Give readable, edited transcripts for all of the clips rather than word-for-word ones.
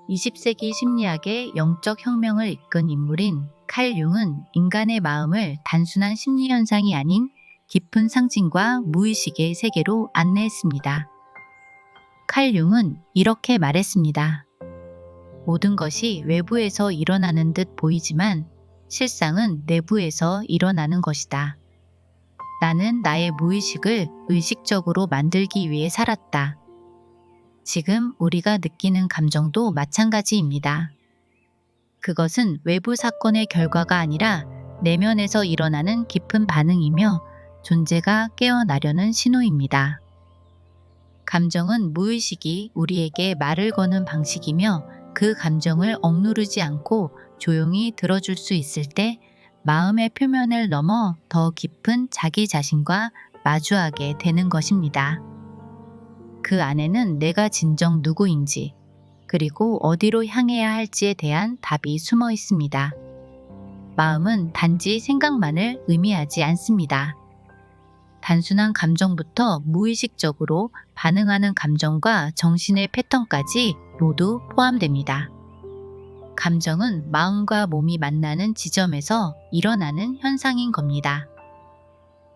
20세기 심리학의 영적 혁명을 이끈 인물인 칼 융은 인간의 마음을 단순한 심리 현상이 아닌 깊은 상징과 무의식의 세계로 안내했습니다. 칼 융은 이렇게 말했습니다. 모든 것이 외부에서 일어나는 듯 보이지만 실상은 내부에서 일어나는 것이다. 나는 나의 무의식을 의식적으로 만들기 위해 살았다. 지금 우리가 느끼는 감정도 마찬가지입니다. 그것은 외부 사건의 결과가 아니라 내면에서 일어나는 깊은 반응이며 존재가 깨어나려는 신호입니다. 감정은 무의식이 우리에게 말을 거는 방식이며 그 감정을 억누르지 않고 조용히 들어줄 수 있을 때 마음의 표면을 넘어 더 깊은 자기 자신과 마주하게 되는 것입니다. 그 안에는 내가 진정 누구인지, 그리고 어디로 향해야 할지에 대한 답이 숨어 있습니다. 마음은 단지 생각만을 의미하지 않습니다. 단순한 감정부터 무의식적으로 반응하는 감정과 정신의 패턴까지 모두 포함됩니다. 감정은 마음과 몸이 만나는 지점에서 일어나는 현상인 겁니다.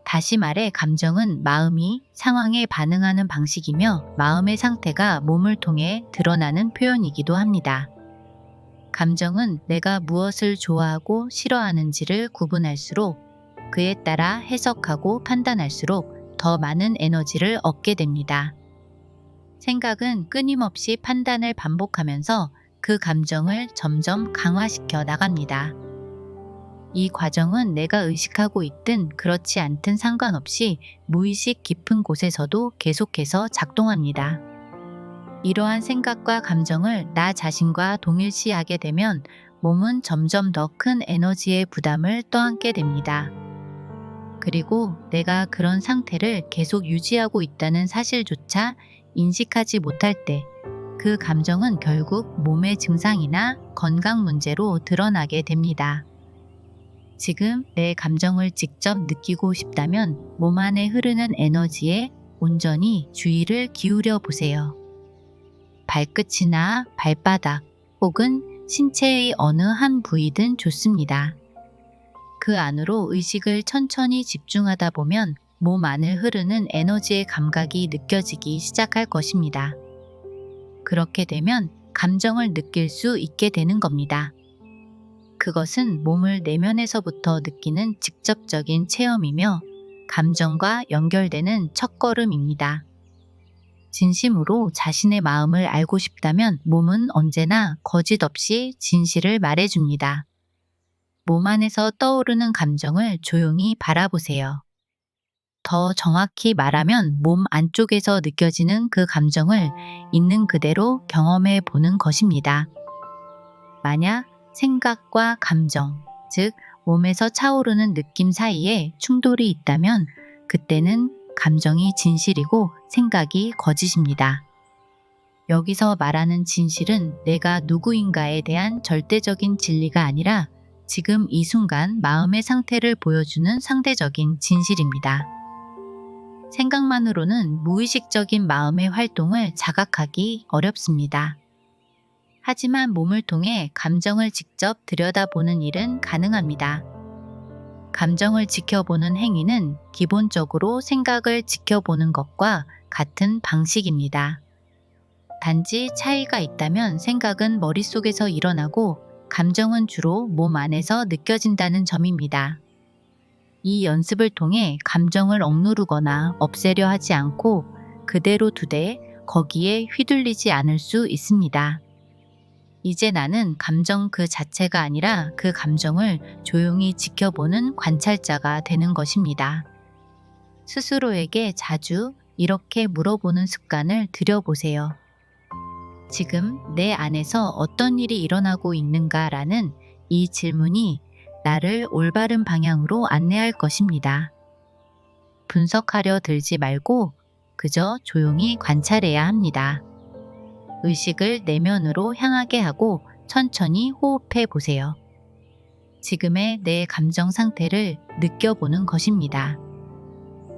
다시 말해 감정은 마음이 상황에 반응하는 방식이며 마음의 상태가 몸을 통해 드러나는 표현이기도 합니다. 감정은 내가 무엇을 좋아하고 싫어하는지를 구분할수록 그에 따라 해석하고 판단할수록 더 많은 에너지를 얻게 됩니다. 생각은 끊임없이 판단을 반복하면서 그 감정을 점점 강화시켜 나갑니다. 이 과정은 내가 의식하고 있든 그렇지 않든 상관없이 무의식 깊은 곳에서도 계속해서 작동합니다. 이러한 생각과 감정을 나 자신과 동일시하게 되면 몸은 점점 더 큰 에너지의 부담을 떠안게 됩니다. 그리고 내가 그런 상태를 계속 유지하고 있다는 사실조차 인식하지 못할 때 그 감정은 결국 몸의 증상이나 건강 문제로 드러나게 됩니다. 지금 내 감정을 직접 느끼고 싶다면 몸 안에 흐르는 에너지에 온전히 주의를 기울여 보세요. 발끝이나 발바닥 혹은 신체의 어느 한 부위든 좋습니다. 그 안으로 의식을 천천히 집중하다 보면 몸 안을 흐르는 에너지의 감각이 느껴지기 시작할 것입니다. 그렇게 되면 감정을 느낄 수 있게 되는 겁니다. 그것은 몸을 내면에서부터 느끼는 직접적인 체험이며 감정과 연결되는 첫걸음입니다. 진심으로 자신의 마음을 알고 싶다면 몸은 언제나 거짓 없이 진실을 말해줍니다. 몸 안에서 떠오르는 감정을 조용히 바라보세요. 더 정확히 말하면 몸 안쪽에서 느껴지는 그 감정을 있는 그대로 경험해 보는 것입니다. 만약 생각과 감정, 즉 몸에서 차오르는 느낌 사이에 충돌이 있다면 그때는 감정이 진실이고 생각이 거짓입니다. 여기서 말하는 진실은 내가 누구인가에 대한 절대적인 진리가 아니라 지금 이 순간 마음의 상태를 보여주는 상대적인 진실입니다. 생각만으로는 무의식적인 마음의 활동을 자각하기 어렵습니다. 하지만 몸을 통해 감정을 직접 들여다보는 일은 가능합니다. 감정을 지켜보는 행위는 기본적으로 생각을 지켜보는 것과 같은 방식입니다. 단지 차이가 있다면 생각은 머릿속에서 일어나고 감정은 주로 몸 안에서 느껴진다는 점입니다. 이 연습을 통해 감정을 억누르거나 없애려 하지 않고 그대로 두되 거기에 휘둘리지 않을 수 있습니다. 이제 나는 감정 그 자체가 아니라 그 감정을 조용히 지켜보는 관찰자가 되는 것입니다. 스스로에게 자주 이렇게 물어보는 습관을 들여보세요. 지금 내 안에서 어떤 일이 일어나고 있는가라는 이 질문이 나를 올바른 방향으로 안내할 것입니다. 분석하려 들지 말고 그저 조용히 관찰해야 합니다. 의식을 내면으로 향하게 하고 천천히 호흡해 보세요. 지금의 내 감정 상태를 느껴보는 것입니다.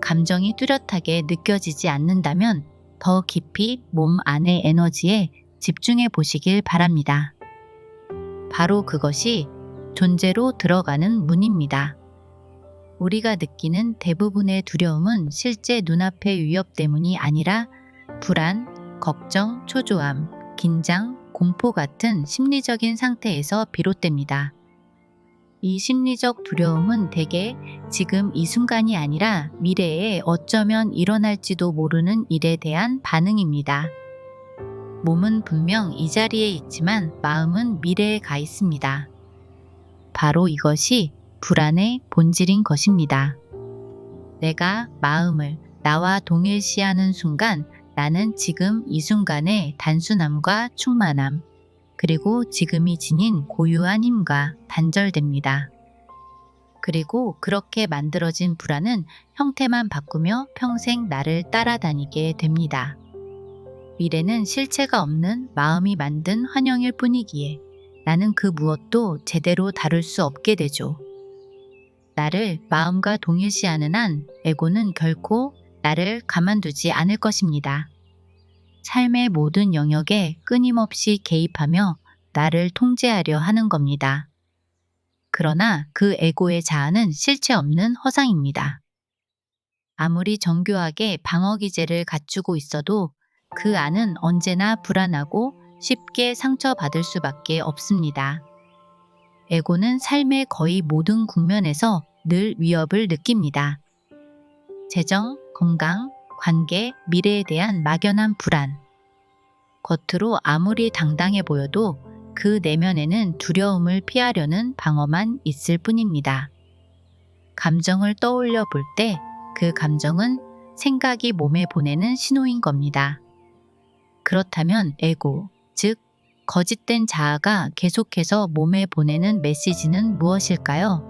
감정이 뚜렷하게 느껴지지 않는다면 더 깊이 몸 안의 에너지에 집중해 보시길 바랍니다. 바로 그것이 존재로 들어가는 문입니다. 우리가 느끼는 대부분의 두려움은 실제 눈앞의 위협 때문이 아니라 불안, 걱정, 초조함, 긴장, 공포 같은 심리적인 상태에서 비롯됩니다. 이 심리적 두려움은 대개 지금 이 순간이 아니라 미래에 어쩌면 일어날지도 모르는 일에 대한 반응입니다. 몸은 분명 이 자리에 있지만 마음은 미래에 가 있습니다. 바로 이것이 불안의 본질인 것입니다. 내가 마음을 나와 동일시하는 순간 나는 지금 이 순간의 단순함과 충만함, 그리고 지금이 지닌 고유한 힘과 단절됩니다. 그리고 그렇게 만들어진 불안은 형태만 바꾸며 평생 나를 따라다니게 됩니다. 미래는 실체가 없는 마음이 만든 환영일 뿐이기에 나는 그 무엇도 제대로 다룰 수 없게 되죠. 나를 마음과 동일시하는 한 에고는 결코 나를 가만두지 않을 것입니다. 삶의 모든 영역에 끊임없이 개입하며 나를 통제하려 하는 겁니다. 그러나 그 에고의 자아는 실체 없는 허상입니다. 아무리 정교하게 방어 기제를 갖추고 있어도 그 안은 언제나 불안하고 쉽게 상처받을 수밖에 없습니다. 에고는 삶의 거의 모든 국면에서 늘 위협을 느낍니다. 재정, 건강, 관계, 미래에 대한 막연한 불안. 겉으로 아무리 당당해 보여도 그 내면에는 두려움을 피하려는 방어만 있을 뿐입니다. 감정을 떠올려 볼 때 그 감정은 생각이 몸에 보내는 신호인 겁니다. 그렇다면 에고, 즉 거짓된 자아가 계속해서 몸에 보내는 메시지는 무엇일까요?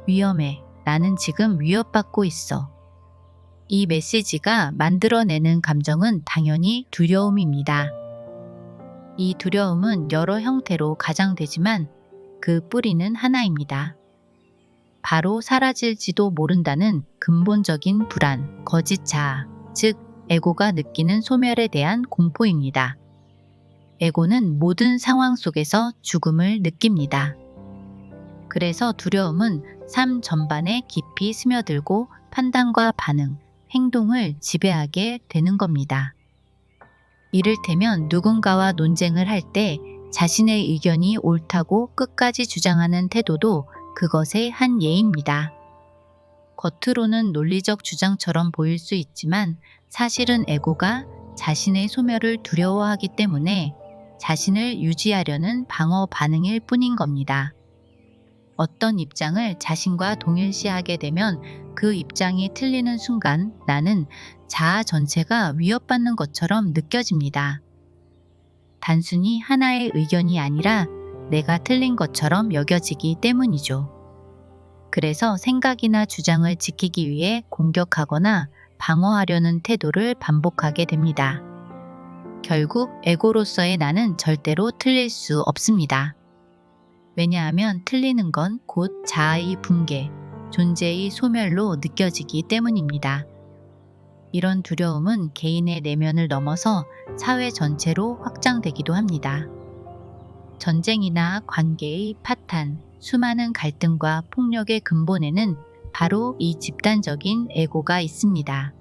위험해. 나는 지금 위협받고 있어. 이 메시지가 만들어내는 감정은 당연히 두려움입니다. 이 두려움은 여러 형태로 가장되지만 그 뿌리는 하나입니다. 바로 사라질지도 모른다는 근본적인 불안, 거짓 자아, 즉 에고가 느끼는 소멸에 대한 공포입니다. 에고는 모든 상황 속에서 죽음을 느낍니다. 그래서 두려움은 삶 전반에 깊이 스며들고 판단과 반응, 행동을 지배하게 되는 겁니다. 이를테면 누군가와 논쟁을 할 때 자신의 의견이 옳다고 끝까지 주장하는 태도도 그것의 한 예입니다. 겉으로는 논리적 주장처럼 보일 수 있지만 사실은 에고가 자신의 소멸을 두려워하기 때문에 자신을 유지하려는 방어 반응일 뿐인 겁니다. 어떤 입장을 자신과 동일시하게 되면 그 입장이 틀리는 순간 나는 자아 전체가 위협받는 것처럼 느껴집니다. 단순히 하나의 의견이 아니라 내가 틀린 것처럼 여겨지기 때문이죠. 그래서 생각이나 주장을 지키기 위해 공격하거나 방어하려는 태도를 반복하게 됩니다. 결국 에고로서의 나는 절대로 틀릴 수 없습니다. 왜냐하면 틀리는 건 곧 자아의 붕괴, 존재의 소멸로 느껴지기 때문입니다. 이런 두려움은 개인의 내면을 넘어서 사회 전체로 확장되기도 합니다. 전쟁이나 관계의 파탄, 수많은 갈등과 폭력의 근본에는 바로 이 집단적인 에고가 있습니다.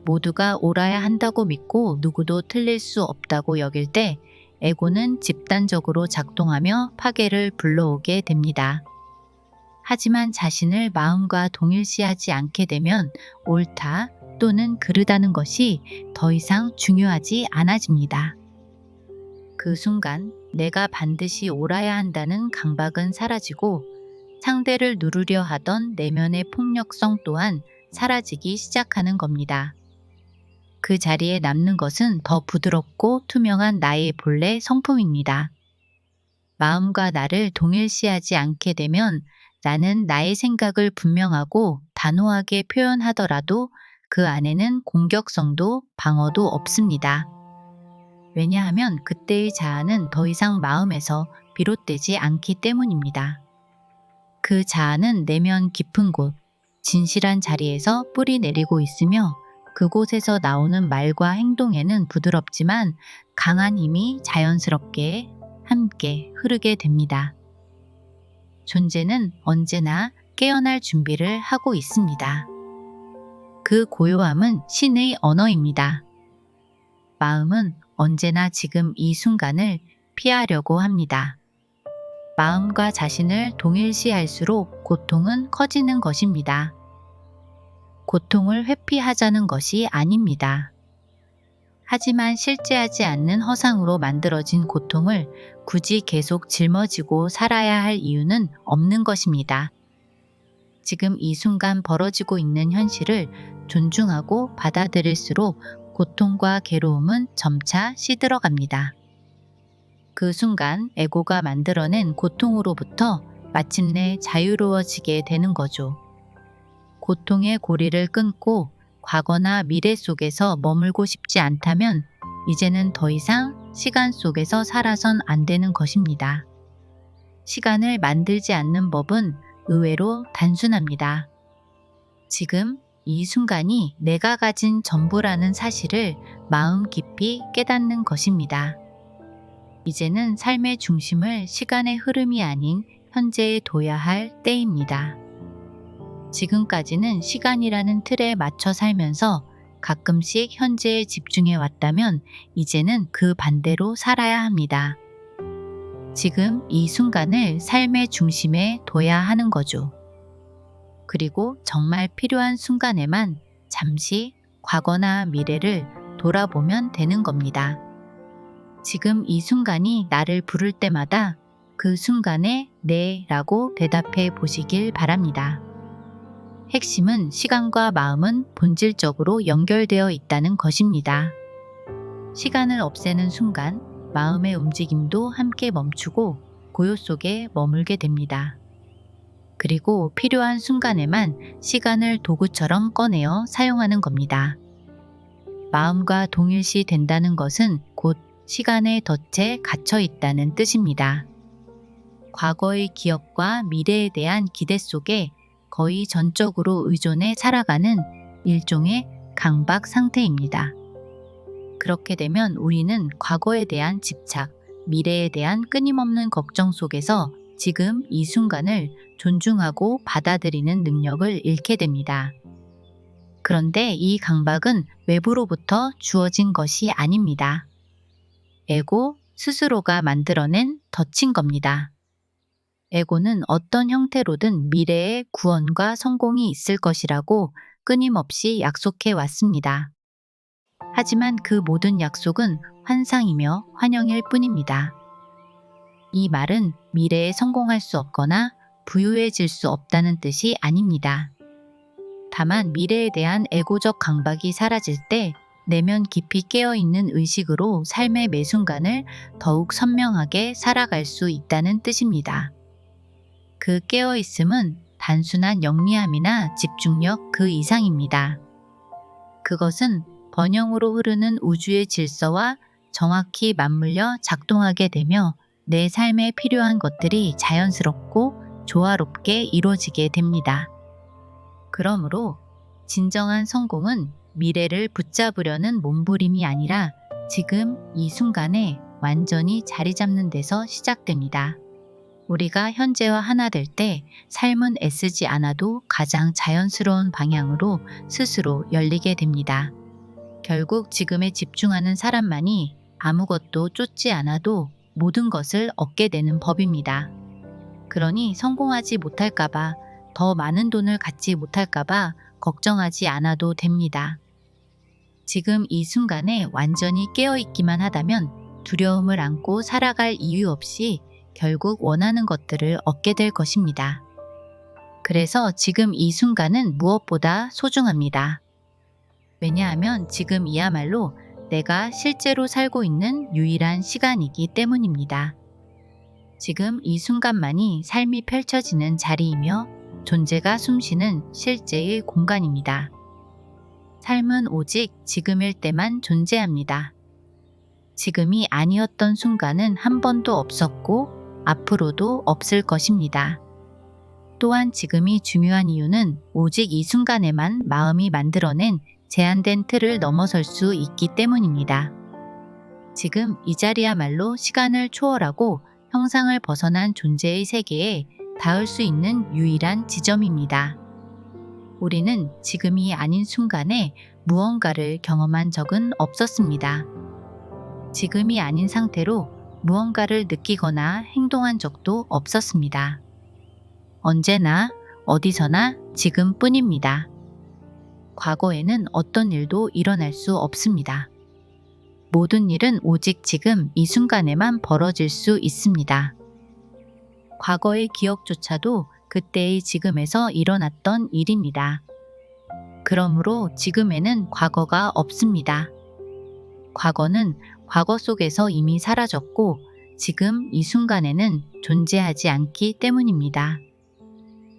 모두가 옳아야 한다고 믿고 누구도 틀릴 수 없다고 여길 때 에고는 집단적으로 작동하며 파괴를 불러오게 됩니다. 하지만 자신을 마음과 동일시하지 않게 되면 옳다 또는 그르다는 것이 더 이상 중요하지 않아집니다. 그 순간 내가 반드시 옳아야 한다는 강박은 사라지고 상대를 누르려 하던 내면의 폭력성 또한 사라지기 시작하는 겁니다. 그 자리에 남는 것은 더 부드럽고 투명한 나의 본래 성품입니다. 마음과 나를 동일시하지 않게 되면 나는 나의 생각을 분명하고 단호하게 표현하더라도 그 안에는 공격성도 방어도 없습니다. 왜냐하면 그때의 자아는 더 이상 마음에서 비롯되지 않기 때문입니다. 그 자아는 내면 깊은 곳, 진실한 자리에서 뿌리 내리고 있으며 그곳에서 나오는 말과 행동에는 부드럽지만 강한 힘이 자연스럽게 함께 흐르게 됩니다. 존재는 언제나 깨어날 준비를 하고 있습니다. 그 고요함은 신의 언어입니다. 마음은 언제나 지금 이 순간을 피하려고 합니다. 마음과 자신을 동일시할수록 고통은 커지는 것입니다. 고통을 회피하자는 것이 아닙니다. 하지만 실제하지 않는 허상으로 만들어진 고통을 굳이 계속 짊어지고 살아야 할 이유는 없는 것입니다. 지금 이 순간 벌어지고 있는 현실을 존중하고 받아들일수록 고통과 괴로움은 점차 시들어갑니다. 그 순간 에고가 만들어낸 고통으로부터 마침내 자유로워지게 되는 거죠. 고통의 고리를 끊고 과거나 미래 속에서 머물고 싶지 않다면 이제는 더 이상 시간 속에서 살아선 안 되는 것입니다. 시간을 만들지 않는 법은 의외로 단순합니다. 지금 이 순간이 내가 가진 전부라는 사실을 마음 깊이 깨닫는 것입니다. 이제는 삶의 중심을 시간의 흐름이 아닌 현재에 둬야 할 때입니다. 지금까지는 시간이라는 틀에 맞춰 살면서 가끔씩 현재에 집중해 왔다면 이제는 그 반대로 살아야 합니다. 지금 이 순간을 삶의 중심에 둬야 하는 거죠. 그리고 정말 필요한 순간에만 잠시 과거나 미래를 돌아보면 되는 겁니다. 지금 이 순간이 나를 부를 때마다 그 순간에 네라고 대답해 보시길 바랍니다. 핵심은 시간과 마음은 본질적으로 연결되어 있다는 것입니다. 시간을 없애는 순간 마음의 움직임도 함께 멈추고 고요 속에 머물게 됩니다. 그리고 필요한 순간에만 시간을 도구처럼 꺼내어 사용하는 겁니다. 마음과 동일시 된다는 것은 곧 시간의 덫에 갇혀 있다는 뜻입니다. 과거의 기억과 미래에 대한 기대 속에 거의 전적으로 의존해 살아가는 일종의 강박 상태입니다. 그렇게 되면 우리는 과거에 대한 집착, 미래에 대한 끊임없는 걱정 속에서 지금 이 순간을 존중하고 받아들이는 능력을 잃게 됩니다. 그런데 이 강박은 외부로부터 주어진 것이 아닙니다. 에고 스스로가 만들어낸 덫인 겁니다. 에고는 어떤 형태로든 미래의 구원과 성공이 있을 것이라고 끊임없이 약속해 왔습니다. 하지만 그 모든 약속은 환상이며 환영일 뿐입니다. 이 말은 미래에 성공할 수 없거나 부유해질 수 없다는 뜻이 아닙니다. 다만 미래에 대한 에고적 강박이 사라질 때 내면 깊이 깨어있는 의식으로 삶의 매 순간을 더욱 선명하게 살아갈 수 있다는 뜻입니다. 그 깨어있음은 단순한 영리함이나 집중력 그 이상입니다. 그것은 번영으로 흐르는 우주의 질서와 정확히 맞물려 작동하게 되며 내 삶에 필요한 것들이 자연스럽고 조화롭게 이루어지게 됩니다. 그러므로 진정한 성공은 미래를 붙잡으려는 몸부림이 아니라 지금 이 순간에 완전히 자리 잡는 데서 시작됩니다. 우리가 현재와 하나 될 때 삶은 애쓰지 않아도 가장 자연스러운 방향으로 스스로 열리게 됩니다. 결국 지금에 집중하는 사람만이 아무것도 쫓지 않아도 모든 것을 얻게 되는 법입니다. 그러니 성공하지 못할까봐, 더 많은 돈을 갖지 못할까봐 걱정하지 않아도 됩니다. 지금 이 순간에 완전히 깨어있기만 하다면 두려움을 안고 살아갈 이유 없이 결국 원하는 것들을 얻게 될 것입니다. 그래서 지금 이 순간은 무엇보다 소중합니다. 왜냐하면 지금이야말로 내가 실제로 살고 있는 유일한 시간이기 때문입니다. 지금 이 순간만이 삶이 펼쳐지는 자리이며 존재가 숨쉬는 실제의 공간입니다. 삶은 오직 지금일 때만 존재합니다. 지금이 아니었던 순간은 한 번도 없었고 앞으로도 없을 것입니다. 또한 지금이 중요한 이유는 오직 이 순간에만 마음이 만들어낸 제한된 틀을 넘어설 수 있기 때문입니다. 지금 이 자리야말로 시간을 초월하고 형상을 벗어난 존재의 세계에 닿을 수 있는 유일한 지점입니다. 우리는 지금이 아닌 순간에 무언가를 경험한 적은 없었습니다. 지금이 아닌 상태로 무언가를 느끼거나 행동한 적도 없었습니다. 언제나 어디서나 지금뿐입니다. 과거에는 어떤 일도 일어날 수 없습니다. 모든 일은 오직 지금 이 순간에만 벌어질 수 있습니다. 과거의 기억조차도 그때의 지금에서 일어났던 일입니다. 그러므로 지금에는 과거가 없습니다. 과거는 과거 속에서 이미 사라졌고 지금 이 순간에는 존재하지 않기 때문입니다.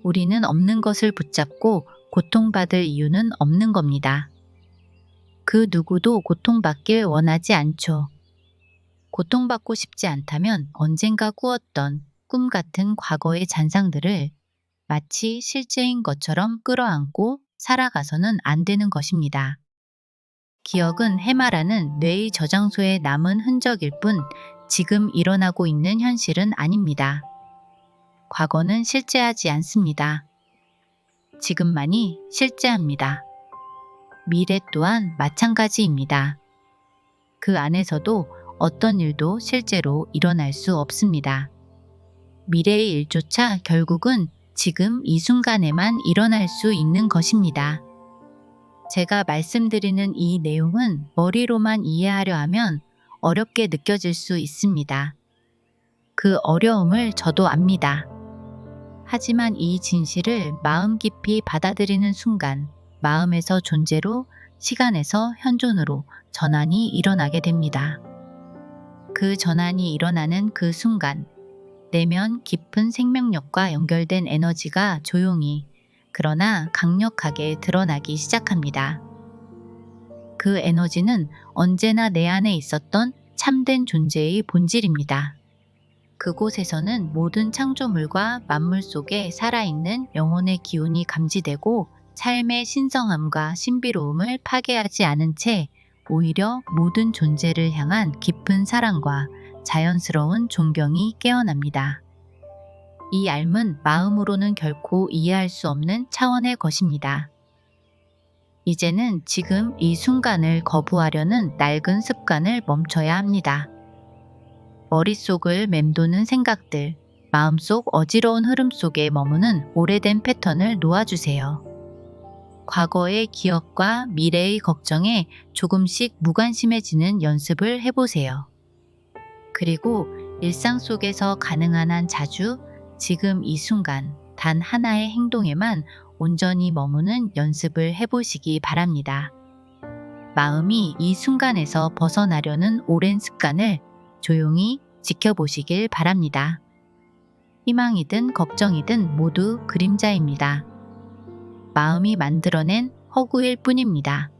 우리는 없는 것을 붙잡고 고통받을 이유는 없는 겁니다. 그 누구도 고통받길 원하지 않죠. 고통받고 싶지 않다면 언젠가 꾸었던 꿈 같은 과거의 잔상들을 마치 실제인 것처럼 끌어안고 살아가서는 안 되는 것입니다. 기억은 해마라는 뇌의 저장소에 남은 흔적일 뿐 지금 일어나고 있는 현실은 아닙니다. 과거는 실제하지 않습니다. 지금만이 실제합니다. 미래 또한 마찬가지입니다. 그 안에서도 어떤 일도 실제로 일어날 수 없습니다. 미래의 일조차 결국은 지금 이 순간에만 일어날 수 있는 것입니다. 제가 말씀드리는 이 내용은 머리로만 이해하려 하면 어렵게 느껴질 수 있습니다. 그 어려움을 저도 압니다. 하지만 이 진실을 마음 깊이 받아들이는 순간 마음에서 존재로, 시간에서 현존으로 전환이 일어나게 됩니다. 그 전환이 일어나는 그 순간 내면 깊은 생명력과 연결된 에너지가 조용히 그러나 강력하게 드러나기 시작합니다. 그 에너지는 언제나 내 안에 있었던 참된 존재의 본질입니다. 그곳에서는 모든 창조물과 만물 속에 살아있는 영혼의 기운이 감지되고 삶의 신성함과 신비로움을 파괴하지 않은 채 오히려 모든 존재를 향한 깊은 사랑과 자연스러운 존경이 깨어납니다. 이 알은 마음으로는 결코 이해할 수 없는 차원의 것입니다. 이제는 지금 이 순간을 거부하려는 낡은 습관을 멈춰야 합니다. 머릿속을 맴도는 생각들, 마음속 어지러운 흐름 속에 머무는 오래된 패턴을 놓아주세요. 과거의 기억과 미래의 걱정에 조금씩 무관심해지는 연습을 해보세요. 그리고 일상 속에서 가능한 한 자주 지금 이 순간 단 하나의 행동에만 온전히 머무는 연습을 해보시기 바랍니다. 마음이 이 순간에서 벗어나려는 오랜 습관을 조용히 지켜보시길 바랍니다. 희망이든 걱정이든 모두 그림자입니다. 마음이 만들어낸 허구일 뿐입니다.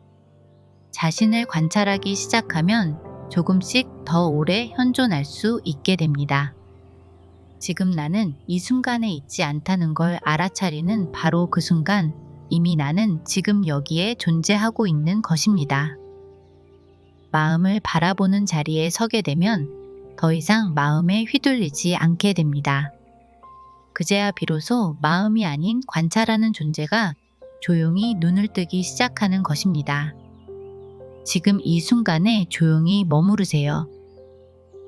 자신을 관찰하기 시작하면 조금씩 더 오래 현존할 수 있게 됩니다. 지금 나는 이 순간에 있지 않다는 걸 알아차리는 바로 그 순간 이미 나는 지금 여기에 존재하고 있는 것입니다. 마음을 바라보는 자리에 서게 되면 더 이상 마음에 휘둘리지 않게 됩니다. 그제야 비로소 마음이 아닌 관찰하는 존재가 조용히 눈을 뜨기 시작하는 것입니다. 지금 이 순간에 조용히 머무르세요.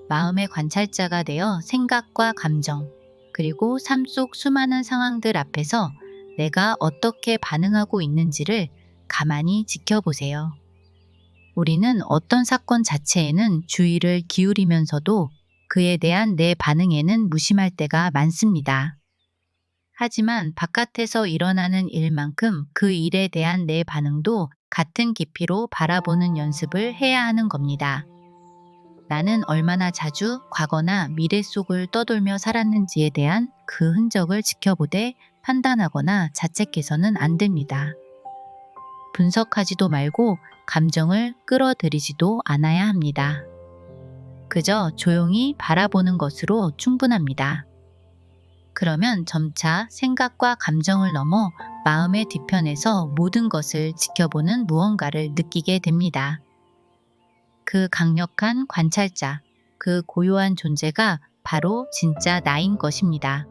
마음의 관찰자가 되어 생각과 감정, 그리고 삶 속 수많은 상황들 앞에서 내가 어떻게 반응하고 있는지를 가만히 지켜보세요. 우리는 어떤 사건 자체에는 주의를 기울이면서도 그에 대한 내 반응에는 무심할 때가 많습니다. 하지만 바깥에서 일어나는 일만큼 그 일에 대한 내 반응도 같은 깊이로 바라보는 연습을 해야 하는 겁니다. 나는 얼마나 자주 과거나 미래 속을 떠돌며 살았는지에 대한 그 흔적을 지켜보되 판단하거나 자책해서는 안 됩니다. 분석하지도 말고 감정을 끌어들이지도 않아야 합니다. 그저 조용히 바라보는 것으로 충분합니다. 그러면 점차 생각과 감정을 넘어 마음의 뒤편에서 모든 것을 지켜보는 무언가를 느끼게 됩니다. 그 강력한 관찰자, 그 고요한 존재가 바로 진짜 나인 것입니다.